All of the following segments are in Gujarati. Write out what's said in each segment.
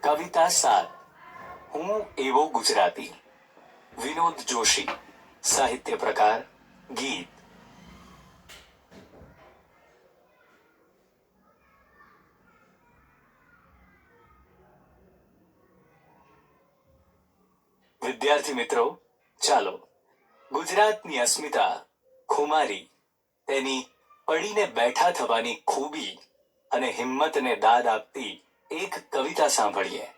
કવિતા 7 હું એવો ગુજરાતી વિનોદ જોશી સાહિત્ય પ્રકાર ગીત વિદ્યાર્થી મિત્રો ચાલો ગુજરાતની અસ્મિતા ખુમારી તેની પડીને બેઠા થવાની ખૂબી અને હિંમતને દાદ આપતી એક કવિતા સાંભળીએ.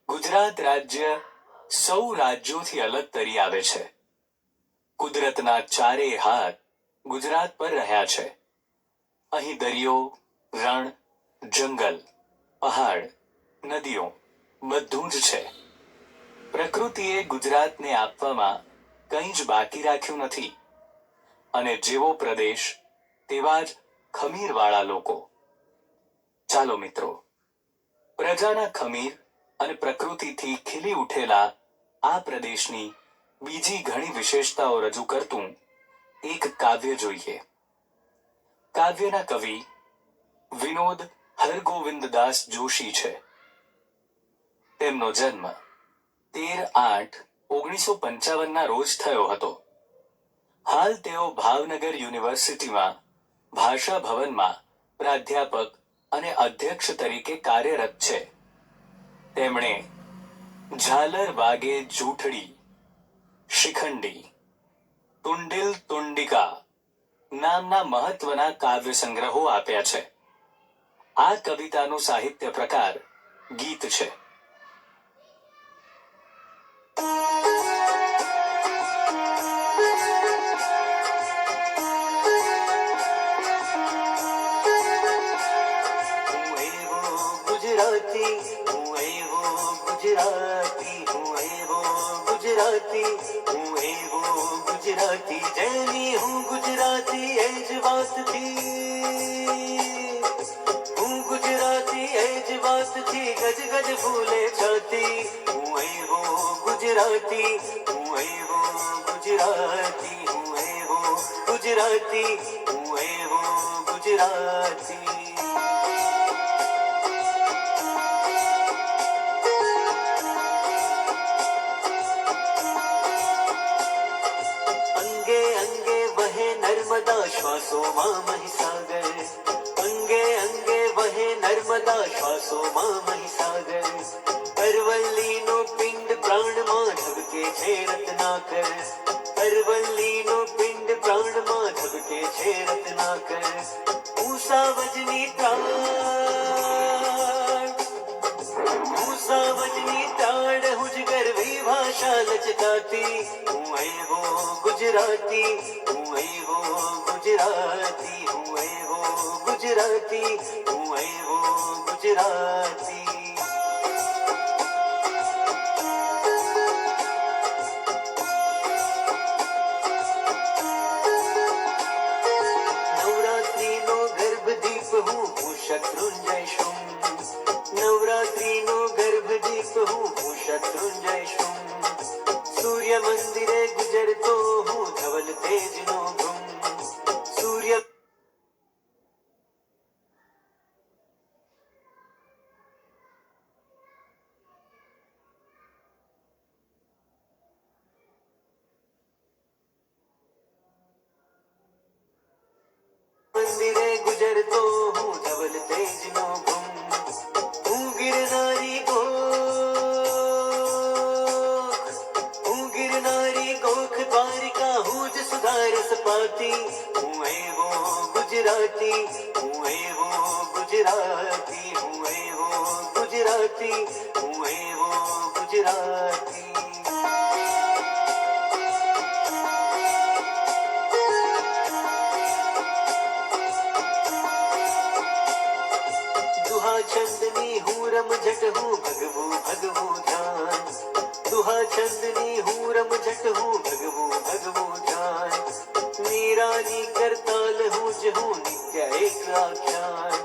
ગુજરાત રાજ્ય સૌ રાજ્યોથી અલગ તરી આવે છે. કુદરતના ચારેય હાથ ગુજરાત પર રહ્યા છે. અહીં દરિયો, રણ, જંગલ, પહાડ, નદીઓ બધું જ છે. પ્રકૃતિએ ગુજરાતને આપવામાં કંઈ જ બાકી રાખ્યું નથી. અને જેવો પ્રદેશ તેવા જ ખમીરવાળા લોકો. ચાલો મિત્રો, પ્રજાના ખમીર અને પ્રકૃતિથી ખીલી ઉઠેલા આ પ્રદેશની બીજી ઘણી વિશેષતાઓ રજૂ કરતું એક કાવ્ય જોઈએ. કાવ્યના કવિ વિનોદ હરગોવિંદદાસ જોશી છે. તેમનો જન્મ 13/8/1955 ના રોજ થયો હતો. હાલ તેઓ ભાવનગર યુનિવર્સિટીમાં ભાષા ભવનમાં પ્રાધ્યાપક અને અધ્યક્ષ તરીકે કાર્યરત છે. તેમણે ઝાલર વાગે જૂઠડી, શિખંડી, તુંડિલ તુંડિકા નામના મહત્વના કાવ્ય સંગ્રહો આપ્યા છે. આ કવિતાનું સાહિત્ય પ્રકાર ગીત છે. गुजराती जैनी हूँ गुजराती एज बात थी हूँ गुजराती बात थी गज गज फूले छाती हूँ वो गुजराती हूँ वो गुजराती हूँ वो गुजराती हूँ वो गुजराती अंगे अंगे वहे नर्मदा श्वासो माँ महिसागर अंगे अंगे वहे नर्मदा श्वासो माँ महिसागर अरवल्ली नो पिंड प्राण माधव के छे रत्नाकर अरवल्ली नो पिंड प्राण माधव के छे रत्नाकर ऊषा वजनी प्राण ऊषा वजनी प्राण हुजगर भाषा लचकाती हूँ वो गुजराती हूँ वो गुजराती हूँ वो गुजराती हूँ वो गुजराती नवरात्रि नो गर्भ दीप हूँ शत्रुंजय शुंभ नवरात्रि नो गर्भ दीप हूँ शत्रुंजय शुंभ सूर्य मंदिरे गुजरतो हूँ धवल तेज नो भ्रुम सूर्य मंदिरे गुजरतो हूँ धवल तेज नो भ्रुम हूँ गिरनारी को गोख द्वारिका हूँ सुधार सपाती हूँ वो गुजराती हूँ वो गुजराती हूँ वो गुजराती हूँ वो गुजराती दुहा चंदनी हूँ रमझट हूँ भगवू भगवू ध्यान दुहा चंदनी हूँ रमझट हूँ भगवू भगवू ध्यान मीरानी करताल हूँ जहूँ नित्य एक आख्यान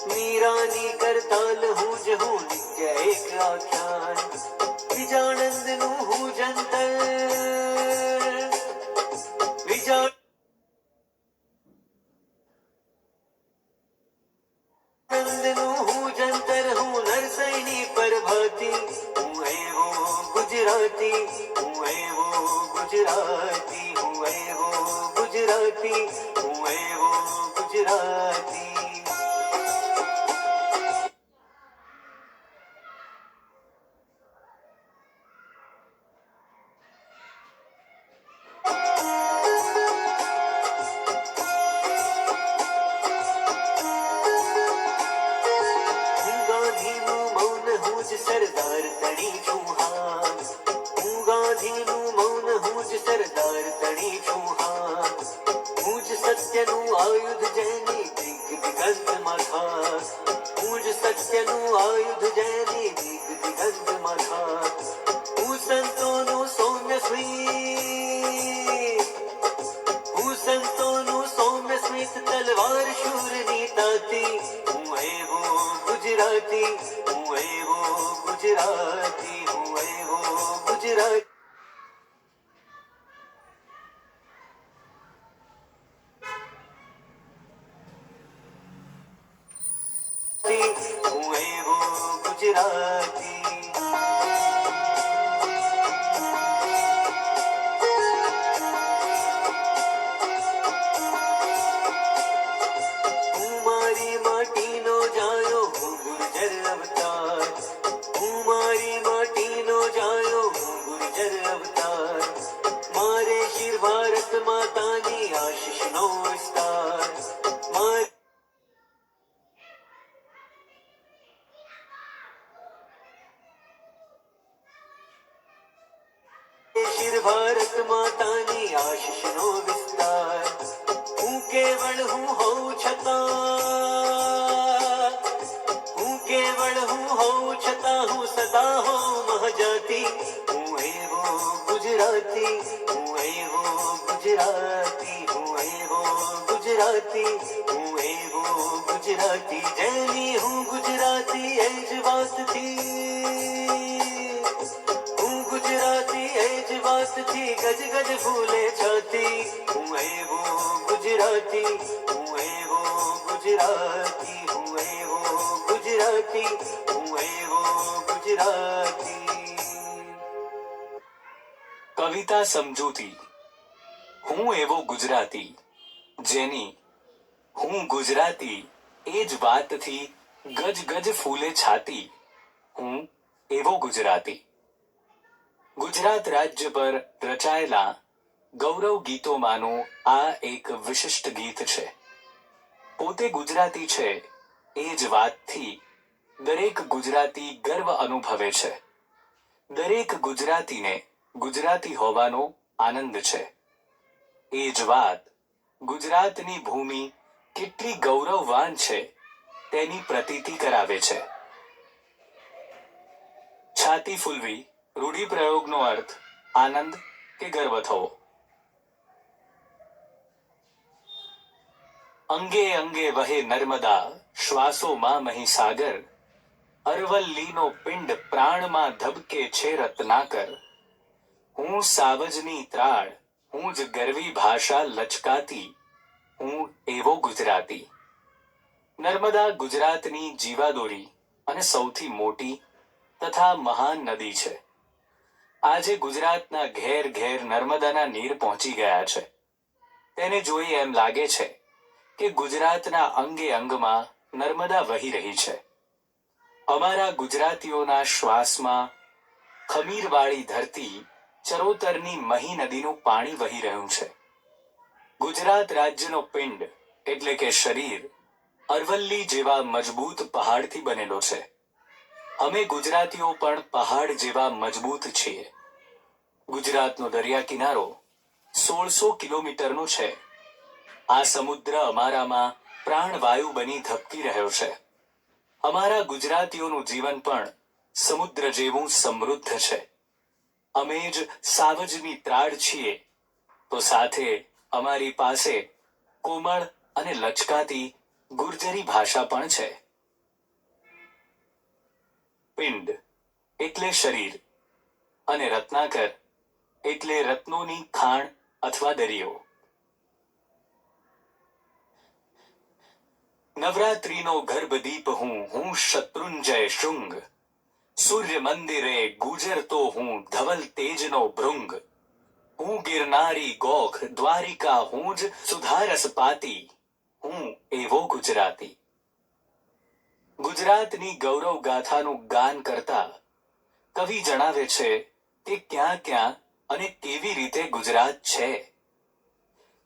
मीरानी करताल हूँ जहूँ नित्य एक आख्यान विजानंद नु हूँ जंतर विजा हूँ जंतर हूँ नरसैनी प्रभाती हूँ वो गुजराती हूँ वो गुजराती हूँ वो गुजराती हूँ वो गुजराती सरदार तड़ी चूहान हूँ गांधी नु मौन हूँ सरदार तड़ी चूहान हूँ सत्य नु आयुध जैनी दिग दिगंत मखास हूँ सत्य नु आयुध जैनी दिग दिगंत मखास हूँ संतों नु सौम्य स्मित हूँ संतों नु सौम्य स्मित तलवार शूर नीताती हूँ वो गुजराती हूँ वो गुजराती हूँ वो गुजराती हूँ वो गुजराती मारी माटी नो जायो हूँ गुर्जर अवतार मारी माटी नो जायो हूँ गुर्जर अवतार मारे शिर भारत माता नी आशीष नो विस्तार मारे शिर भारत माता नी आशीष नो विस्तार हूँ केवल हूँ हो छता हूँ केवल हूँ छता हूँ सदा हो महजाती हूँ वो गुजराती हूँ वो गुजराती हूँ वो गुजराती हूँ वो गुजराती जैनी हूँ गुजराती ફૂલે છાતી, હું એવો ગુજરાતી, હું એવો ગુજરાતી, હું એવો ગુજરાતી, હું એવો ગુજરાતી. કવિતા સમજૂતી. હું એવો ગુજરાતી જેની હું ગુજરાતી એ જ વાતથી ગજ ગજ ફૂલે છાતી. હું એવો ગુજરાતી. ગુજરાત રાજ્ય પર રચાયેલા ગૌરવ ગીતોમાંનું આ એક વિશિષ્ટ ગીત છે. પોતે ગુજરાતી છે એ જ વાતથી દરેક ગુજરાતી ગર્વ અનુભવે છે. દરેક ગુજરાતીને ગુજરાતી હોવાનો આનંદ છે. એ જ વાત ગુજરાતની ભૂમિ કેટલી ગૌરવવાન છે તેની પ્રતીતિ કરાવે છે. છાતી ફૂલવી રૂઢિપ્રયોગનો અર્થ આનંદ કે ગર્વ થવો. અંગે અંગે વહે નર્મદા, શ્વાસોમાં મહીસાગર, અરવલ્લીનો પિંડ પ્રાણમાં ધબકે છે રત્નાકર. હું સાવજની ત્રાળ, હું જ ગરવી ભાષા લચકાતી, હું એવો ગુજરાતી. નર્મદા ગુજરાતની જીવાદોરી અને સૌથી મોટી તથા મહાન નદી છે. આજે ગુજરાતના ઘેર ઘેર નર્મદાના નીર પહોંચી ગયા છે. તેને જોઈ એમ લાગે છે કે ગુજરાતના અંગે અંગમાં નર્મદા વહી રહી છે. અમારા ગુજરાતીઓના શ્વાસમાં ખમીરવાળી ધરતી ચરોતરની મહી નદીનું પાણી વહી રહ્યું છે. ગુજરાત રાજ્યનો પિંડ એટલે કે શરીર અરવલ્લી જેવા મજબૂત પહાડથી બનેલો છે. અમે ગુજરાતીઓ પણ પહાડ જેવા મજબૂત છીએ. ગુજરાતનો દરિયા કિનારો 1600 કિલોમીટરનો છે. આ સમુદ્ર અમારામાં પ્રાણવાયુ બની ધબકી રહ્યો છે. અમારા ગુજરાતીઓનું જીવન પણ સમુદ્ર જેવું સમૃદ્ધ છે. અમે જ સાવજની ત્રાડ છીએ તો સાથે અમારી પાસે કોમળ અને લચકાતી ગુર્જરી ભાષા પણ છે. પિંડ એટલે શરીર અને રત્નાકર એટલે રત્નોની ખાણ અથવા દરિયો. નવરાત્રીનો ગર્ભદીપ હું શત્રુંજય શૃંગ, સૂર્ય મંદિરે ગુજરતો હું ધવલ તેજનો ભૃંગ. હું ગિરનારી ગોખ દ્વારિકા હું જ સુધારસ પાતી, હું એવો ગુજરાતી. ગુજરાતની ગૌરવ ગાથાનું ગાન કરતા કવિ જણાવે છે કે ક્યાં ક્યાં અને કેવી રીતે ગુજરાત છે.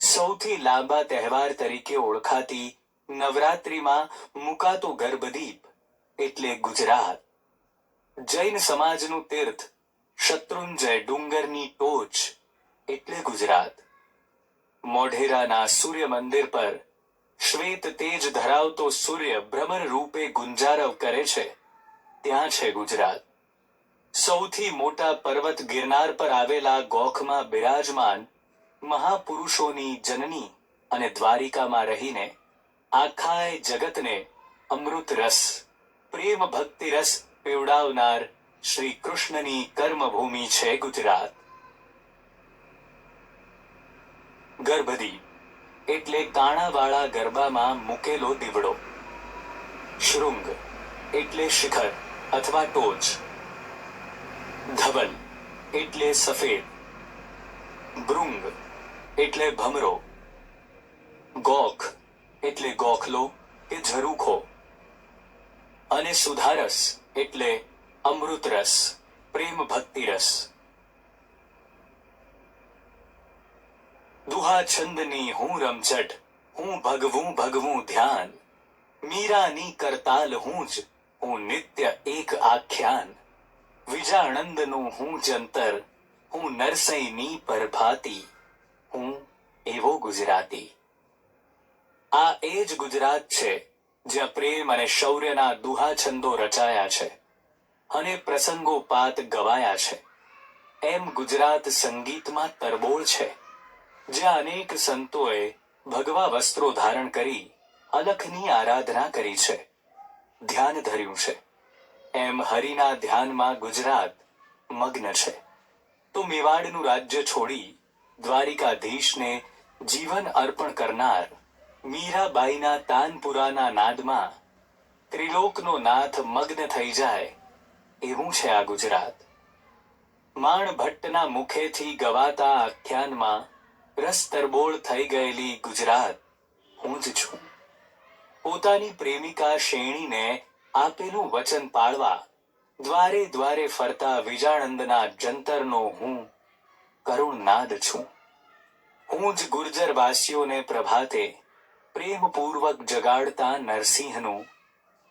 સૌથી લાંબા તહેવાર તરીકે ઓળખાતી નવરાત્રીમાં મુકાતો ગર્ભદીપ એટલે ગુજરાત. જૈન સમાજનું તીર્થ શત્રુંજય ડુંગરની ટોચ એટલે ગુજરાત. મોઢેરાના સૂર્ય મંદિર પર શ્વેત તેજ ધરાવતો સૂર્ય ભ્રમર રૂપે ગુંજારવ કરે છે ત્યાં છે ગુજરાત. સૌથી મોટા પર્વત ગિરનાર પર આવેલા ગોખમાં બિરાજમાન મહાપુરુષોની જનની અને દ્વારિકામાં રહીને આખાય જગતને અમૃત રસ પ્રેમ ભક્તિ રસ પીવડાવનાર શ્રી કૃષ્ણની કર્મભૂમિ છે ગુજરાત. ગર્ભદીપ એટલે કાણાવાળા ગરબામાં મૂકેલો દીવડો. શૃંગ એટલે શિખર અથવા ટોચ. ધવલ એટલે સફેદ. ભૃંગ એટલે ભમરો. ગોખ એટલે ગોખલો કે ઝરૂખો. અને સુધારસ એટલે અમૃતરસ પ્રેમ ભક્તિ રસ. દુહા છંદની હું રમઝટ, હું ભગવું ભગવું ધ્યાન. મીરાની કરતાલ હું જ, હું નિત્ય એક આખ્યાન. વિજાણંદનું હું જંતર, હું નરસૈની પરભાતી, હું એવો ગુજરાતી. આ એ જ ગુજરાત છે જ્યાં પ્રેમ અને શૌર્યના દુહા છંદો રચાયા છે અને પ્રસંગોપાત ગવાયા છે. એમ ગુજરાત સંગીતમાં તરબોળ છે, જ્યાં અનેક સંતોએ ભગવા વસ્ત્રો ધારણ કરી અલખની આરાધના કરી છે, ધ્યાન ધર્યું છે. એમ હરિના ધ્યાનમાં ગુજરાત મગ્ન છે. તો મેવાડનું રાજ્ય છોડી દ્વારિકાધીશને જીવન અર્પણ કરનાર મીરાબાઈના તાનપુરાના નાદમાં ત્રિલોકનો નાથ મગ્ન થઈ જાય એવું છે આ ગુજરાત. માણ ભટ્ટના મુખેથી ગવાતા આખ્યાનમાં રસ તરબોળ થઈ ગયેલી ગુજરાત હું જ છું. પોતાની પ્રેમિકા શેણીને આપેલું વચન પાળવા દ્વારે દ્વારે ફરતા વિજાણંદના જંતરનો હું કરુણ નાદ છું. હું જ ગુર્જરવાસીઓને પ્રભાતે પ્રેમપૂર્વક જગાડતા નરસિંહનું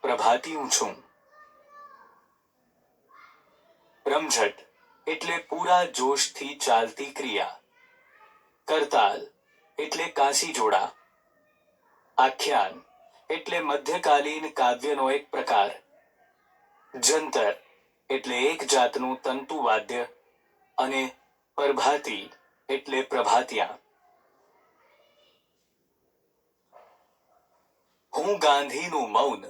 પ્રભાતિયું છું. રમઝટ એટલે પૂરા જોશથી ચાલતી ક્રિયા. કરતાલ એટલે કાંસી જોડા. આખ્યાન એટલે મધ્યકાલીન કાવ્યનો એક પ્રકાર. જંતર એટલે એક જાતનું તંતુવાદ્ય અને પ્રભાતી એટલે પ્રભાતિયા. હું ગાંધીનું મૌન,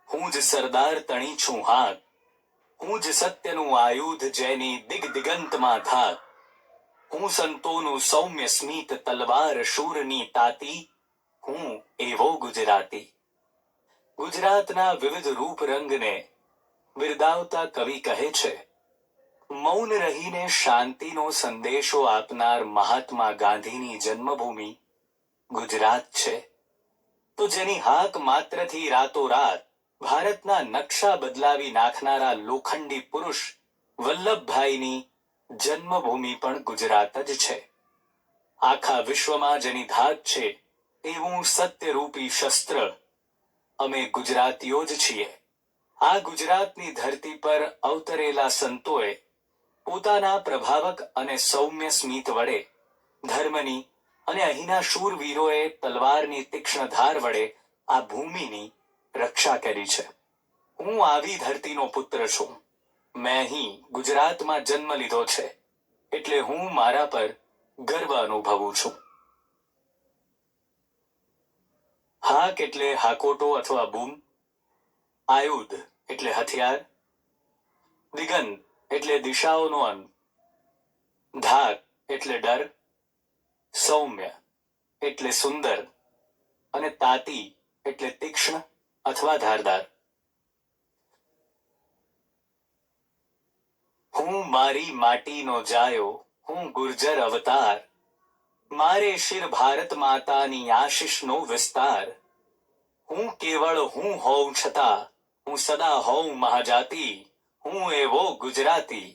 હું જ સરદાર તણી છું હાથ, હું જ સત્યનું આયુધ જેની દિગદિગંતમાં ધાક, હું સંતોનું સૌમ્ય સ્મિત તલવાર શૂરની તાતી, હું એવો ગુજરાતી. ગુજરાતના વિવિધ રૂપ રંગને બિરદાવતા કવિ કહે છે, મૌન રહીને શાંતિનો સંદેશો આપનાર મહાત્મા ગાંધીની જન્મભૂમિ ગુજરાત છે. તો જેની હાક માત્રથી રાતોરાત ભારતના નકશા બદલાવી નાખનારા લોખંડી પુરુષ વલ્લભભાઈની જન્મભૂમિ પણ ગુજરાત જ છે. આખા વિશ્વમાં જેની ધાક છે એવું સત્યરૂપી શસ્ત્ર અમે ગુજરાતીઓ જ છીએ. આ ગુજરાતની ધરતી પર અવતરેલા સંતોએ પોતાના પ્રભાવક અને સૌમ્ય સ્મિત વડે ધર્મની અને અહીંના શૂરવીરોએ તલવારની તીક્ષ્ણ ધાર વડે આ ભૂમિની રક્ષા કરી છે. હું આવી ધરતીનો પુત્ર છું. મેં અહીં ગુજરાતમાં જન્મ લીધો છે એટલે હું મારા પર ગર્વ અનુભવું છું. હાક એટલે હાકોટો અથવા બૂમ. આયુધ એટલે હથિયાર. દિગંત એટલે દિશાઓનો અંત. ધાક એટલે ડર. સૌમ્ય એટલે સુંદર અને તાતી એટલે તીક્ષ્ણ અથવા ધારદાર. હું મારી માટીનો જાયો, હું ગુર્જર અવતાર, મારે શિર ભારત માતાની આશીષનો વિસ્તાર. હું કેવળ હું હોઉં છતાં હું સદા હોઉં મહાજાતી, હું એવો ગુજરાતી.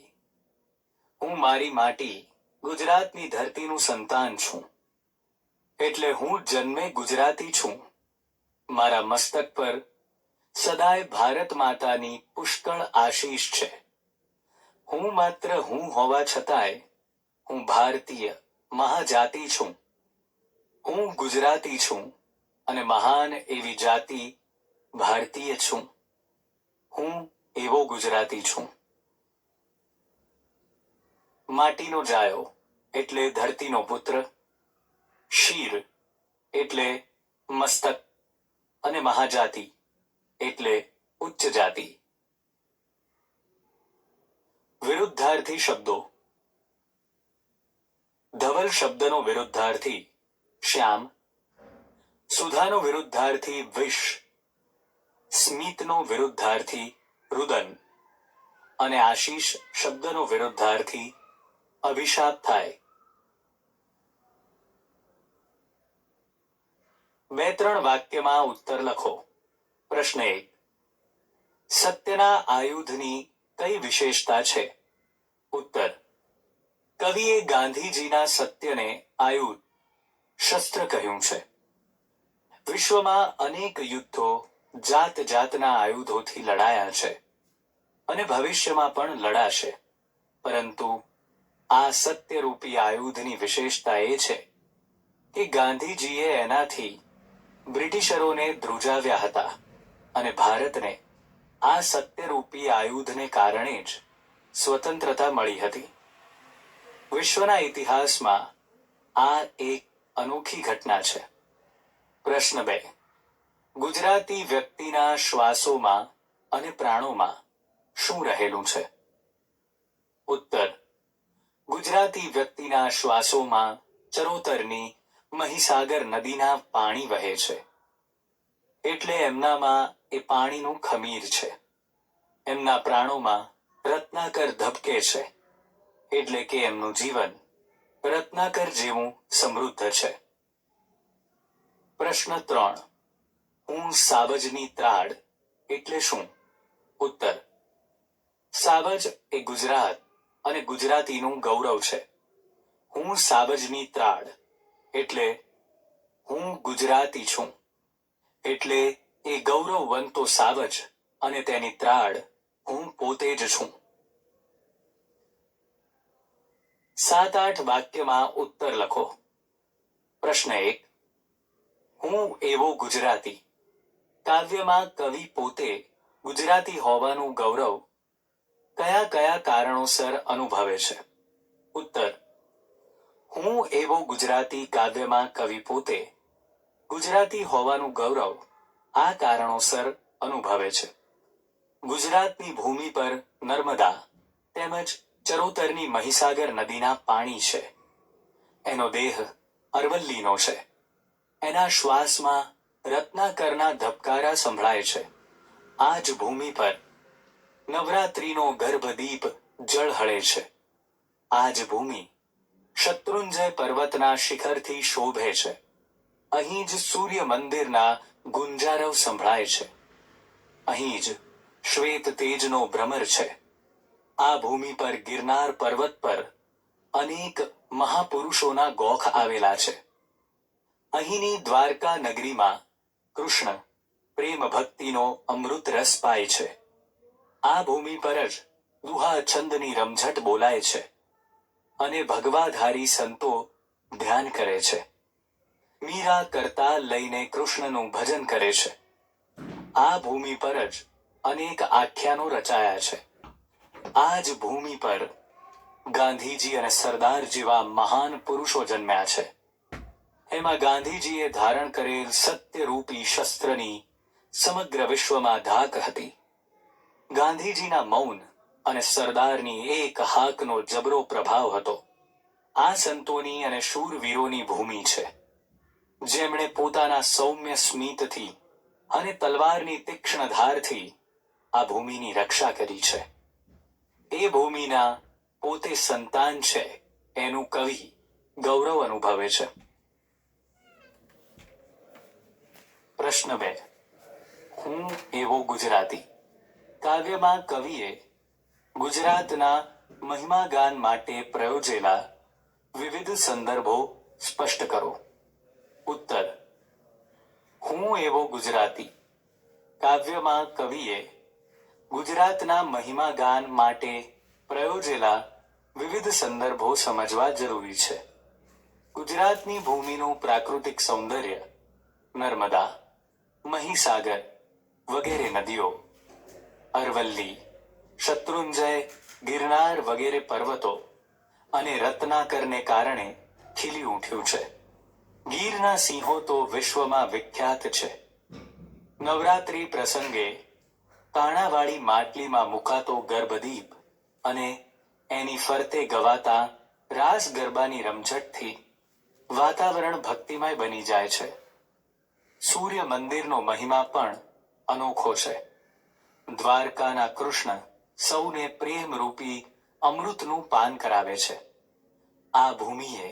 હું મારી માટી ગુજરાતની ધરતીનું સંતાન છું એટલે હું જન્મે ગુજરાતી છું. મારા મસ્તક પર સદાય ભારત માતાની પુષ્કળ આશીષ છે. હું માત્ર હું હોવા છતાંય હું ભારતીય મહાજાતિ છું. હું ગુજરાતી છું અને મહાન એવી જાતિ ભારતીય છું. હું એવો ગુજરાતી છું. માટીનો જાયો એટલે ધરતીનો પુત્ર. શીર એટલે મસ્તક અને મહાજાતિ એટલે ઉચ્ચ જાતિ. વિરુદ્ધાર્થી શબ્દો. ધવલ શબ્દનો વિરુદ્ધાર્થી શ્યામ. સુધાનો વિરુદ્ધાર્થી વિષ. સ્મિતનો વિરુદ્ધાર્થી રુદન અને આશીષ શબ્દનો વિરુદ્ધાર્થી અભિશાપ થાય. 2-3 વાક્યમાં ઉત્તર લખો. પ્રશ્ન 1. સત્યના આયુધની કઈ વિશેષતા છે? ઉત્તર. કવિએ ગાંધીજીના સત્યને આયુધ શસ્ત્ર કહ્યું છે. વિશ્વમાં અનેક યુદ્ધો જાત જાતના આયુધોથી લડાયા છે અને ભવિષ્યમાં પણ લડાશે, પરંતુ આ સત્યરૂપી આયુધની વિશેષતા એ છે કે ગાંધીજીએ એનાથી બ્રિટિશરોને ધ્રુજાવ્યા હતા અને ભારતને આ સત્યરૂપી આયુધને કારણે જ સ્વતંત્રતા મળી હતી. વિશ્વના ઇતિહાસમાં આ એક અનોખી ઘટના છે. પ્રશ્ન 2. ગુજરાતી વ્યક્તિના શ્વાસોમાં અને પ્રાણોમાં શું રહેલું છે? ઉત્તર. ગુજરાતી વ્યક્તિના શ્વાસોમાં ચરોતરની મહીસાગર નદીના પાણી વહે છે, એટલે એમનામાં એ પાણીનું ખમીર છે. એમના પ્રાણોમાં રત્નાકર ધબકે છે, એટલે કે એમનું જીવન રત્નાકર જેવું સમૃદ્ધ છે. પ્રશ્ન 3. હું સાવજની ત્રાડ એટલે શું? ઉત્તર. સાવજ એ ગુજરાત અને ગુજરાતીનું ગૌરવ છે. હું સાવજની ત્રાડ એટલે હું ગુજરાતી છું, એટલે એ ગૌરવવંતો સાવજ અને તેની ત્રાડ હું પોતે જ છું. 7-8 વાક્યમાં ઉત્તર લખો. પ્રશ્ન 1. હું એવો ગુજરાતી. કાવ્યમાં કવિ પોતે ગુજરાતી હોવાનું ગૌરવ કયા કયા કારણોસર અનુભવે છે? ઉત્તર. હું એવો ગુજરાતી કાવ્યમાં કવિ પોતે ગુજરાતી હોવાનું ગૌરવ આ કારણોસર અનુભવે છે. ગુજરાતની ભૂમિ પર નર્મદા તેમજ ચરોતરની મહીસાગર નદીના પાણી છે. એનો દેહ અરવલ્લીનો છે. એના શ્વાસમાં રત્નાકરના ધબકારા સંભળાય છે. આ જ ભૂમિ પર નવરાત્રિનો ગર્ભદીપ ઝળહળે છે. આ જ ભૂમિ શત્રુંજય પર્વતના શિખરથી શોભે છે. અહીં જ સૂર્ય મંદિરના ગુંજારવ સંભળાય છે. અહીં જ શ્વેત તેજનો ભ્રમર છે. આ ભૂમિ પર ગિરનાર પર્વત પર અનેક મહાપુરુષોના ગોખ આવેલા છે. અહીંની દ્વારકા નગરીમાં કૃષ્ણ પ્રેમ ભક્તિનો અમૃત રસ પાય છે. આ ભૂમિ પર જ દુહા છંદની રમઝટ બોલાય છે અને ભગવાધારી સંતો ધ્યાન કરે છે. મીરા કરતાલ લઈને કૃષ્ણનું ભજન કરે છે. આ ભૂમિ પર જ અનેક આખ્યાનો રચાયા છે. આ જ ભૂમિ પર ગાંધીજી અને સરદાર જેવા મહાન પુરુષો જન્મ્યા છે. એમાં ગાંધીજીએ ધારણ કરેલ સત્યરૂપી શસ્ત્રની સમગ્ર વિશ્વમાં ધાક હતી. ગાંધીજીના મૌન અને સરદારની એક હાકનો જબરો પ્રભાવ હતો. આ સંતોની અને શૂરવીરોની ભૂમિ છે, જેમણે પોતાના સૌમ્ય સ્મિતથી અને તલવારની તીક્ષ્ણ ધારથી આ ભૂમિની રક્ષા કરી છે. એ ભૂમિના પોતે સંતાન છે એનું કવિ ગૌરવ અનુભવે છે. પ્રશ્ન 2. હું એવો ગુજરાતી. કાવ્યમાં કવિએ ગુજરાતના મહિમાગાન માટે પ્રયોજેલા વિવિધ સંદર્ભો સ્પષ્ટ કરો. ઉત્તર. હું એવો ગુજરાતી. કાવ્યમાં કવિએ ગુજરાતના મહિમાગાન માટે પ્રયોજેલા વિવિધ સંદર્ભો સમજવા જરૂરી છે. ગુજરાતની ભૂમિનું પ્રાકૃતિક સૌંદર્ય, નર્મદા, મહીસાગર વગેરે નદીઓ, અરવલ્લી, શત્રુંજય, ગિરનાર વગેરે પર્વતો અને રત્નાકરને કારણે ખીલી ઉઠ્યું છે. ગીરના સિંહો તો વિશ્વમાં વિખ્યાત છે. નવરાત્રી પ્રસંગે કાણાવાળી માટલીમાં મુકાતો ગર્ભદીપ અને એની ફરતે ગવાતા રાસ ગરબાની રમઝટથી વાતાવરણ ભક્તિમય બની જાય છે. સૂર્ય મંદિરનો મહિમા પણ અનોખો છે. દ્વારકાના કૃષ્ણ સૌને પ્રેમરૂપી અમૃતનું પાન કરાવે છે. આ ભૂમિએ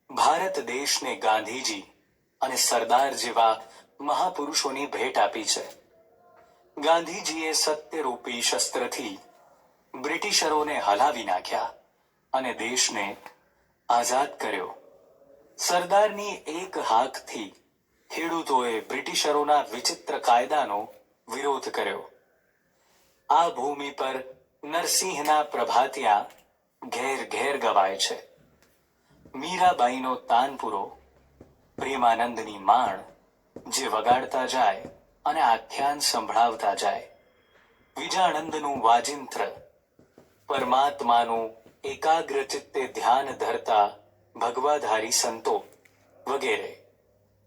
ભારત દેશને ગાંધીજી અને સરદાર જેવા મહાપુરુષોની ભેટ આપી છે. ગાંધીજીએ સત્યરૂપી શસ્ત્રથી બ્રિટિશરોને હલાવી નાખ્યા અને દેશને આઝાદ કર્યો. સરદારની એક હાકથી ખેડૂતોએ બ્રિટિશરોના વિચિત્ર કાયદાનો વિરોધ કર્યો. આ ભૂમિ પર નરસિંહના પ્રભાતિયા ઘેર ઘેર ગવાય છે. મીરાબાઈનો તાનપુરો, પ્રેમાનંદની માણ જે વગાડતા જાય અને આખ્યાન સંભળાવતા જાય, વિજાણંદનું વાજિંત્ર, પરમાત્માનું એકાગ્ર ચિત્તે ધ્યાન ધરતા ભગવાધારી સંતો વગેરે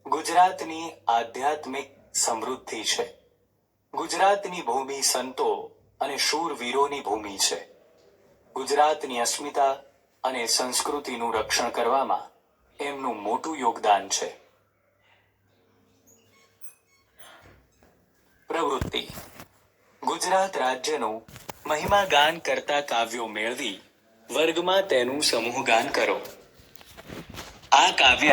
ગુજરાતની આધ્યાત્મિક સમૃદ્ધિ છે. ગુજરાતની ભૂમિ સંતો અને શૂરવીરોની ભૂમિ છે. ગુજરાતની અસ્મિતા અને સંસ્કૃતિનું રક્ષણ કરવામાં એમનું મોટું યોગદાન છે. પ્રવૃત્તિ: ગુજરાત રાજ્યનું મહિમા ગાન કરતા કાવ્યો મેળવી વર્ગમાં તેનું સમૂહગાન કરો. આ કાવ્ય